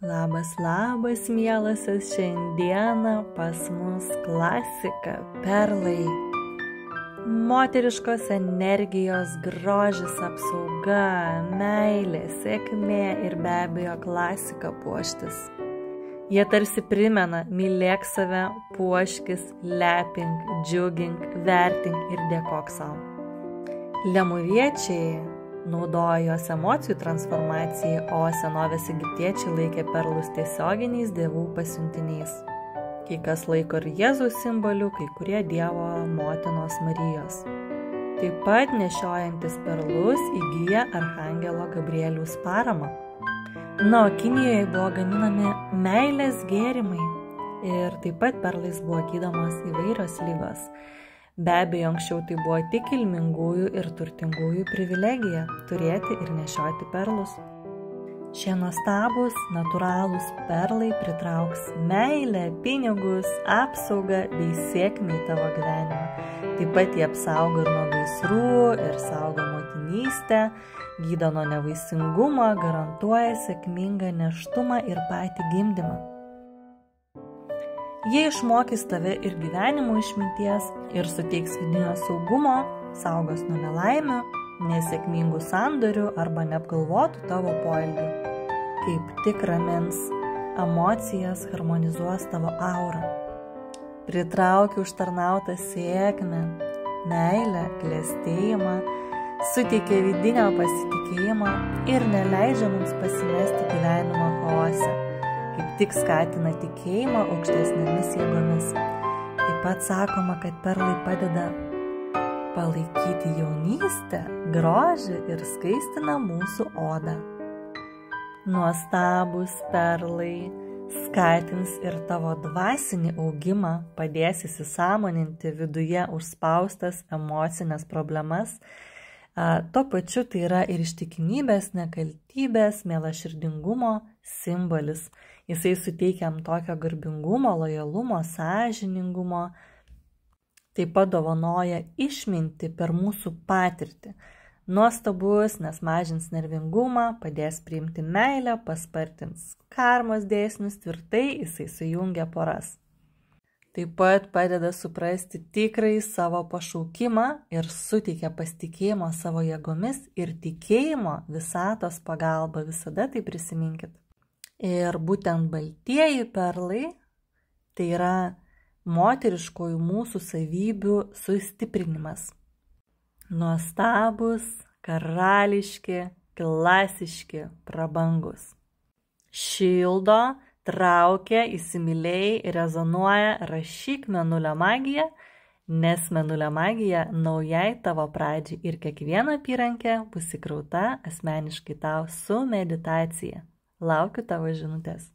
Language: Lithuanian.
Labas, mielasios, šiandieną pas mus klasika, perlai. Moteriškos energijos, grožis, apsauga, meilė, sėkmė ir be abejo klasika puoštis. Jie tarsi primena, mylėk save, puoškis, lepink, džiugink, vertink ir dėkok savo. Lemuviečiai naudojo jos emocijų transformacijai, o senovės egiptiečiai laikė perlus tiesioginiais dievų pasiuntiniais. Kai kas laiko ir Jėzaus simboliu, kai kurie Dievo motinos Marijos. Taip pat nešiojantis perlus įgyja Archangelo Gabrieliaus paramą. O Kinijoje buvo gaminami meilės gėrimai ir taip pat perlais buvo gydomos įvairios ligos. Be abejo, anksčiau tai buvo tik kilmingųjų ir turtingųjų privilegija turėti ir nešioti perlus. Šie nuostabūs, natūralūs perlai pritrauks meilę, pinigus, apsaugą bei sėkmę į tavo gyvenimą. Taip pat jie apsaugo ir nuo gaisrų ir saugo motinystę, gydo nuo nevaisingumo, garantuoja sėkmingą nėštumą ir patį gimdymą. Jie išmokys tave ir gyvenimo išminties ir suteiks vidinio saugumo, saugos nuo nelaimių, nesėkmingų sandorių arba neapgalvotų tavo poelgių. Kaip tik ramins, emocijas harmonizuos tavo aurą. Pritraukia užtarnautą sėkmę, meilę, klestėjimą, suteikia vidinio pasitikėjimą ir neleidžia mums pasimesti gyvenimo chaose. Kaip tik skatina tikėjimą aukštesnėmis jėgomis. Taip pat sakoma, kad perlai padeda palaikyti jaunystę, grožį ir skaistina mūsų odą. Nuostabūs perlai skatins ir tavo dvasinį augimą, padės įsisąmoninti viduje užspaustas emocinės problemas. Tuo pačiu tai yra ir ištikimybės, nekaltybės, mielaširdingumo simbolis. Jisai suteikia jam tokio garbingumo, lojalumo, sąžiningumo, taip pat dovanoja išmintį per mūsų patirtį. Nuostabus, nes mažins nervingumą, padės priimti meilę, paspartins karmos dėsnius, tvirtai jisai sujungia poras. Taip pat padeda suprasti tikrai savo pašaukimą ir suteikia pasitikėjimo savo jėgomis ir tikėjimo visatos pagalba. Visada tai prisiminkit. Ir būtent baltieji perlai tai yra moteriškojų mūsų savybių sustiprinimas. Nuostabus, karališki, klasiški, prabangus. Šildo, traukia, įsimylėjai, rezonuoja, rašyk Mėnulio magiją, nes Mėnulio magija naujai tavo pradžiai ir kiekviena apyrankė bus įkrauta asmeniškai tau su meditacija. Laukiu tavo žinutės.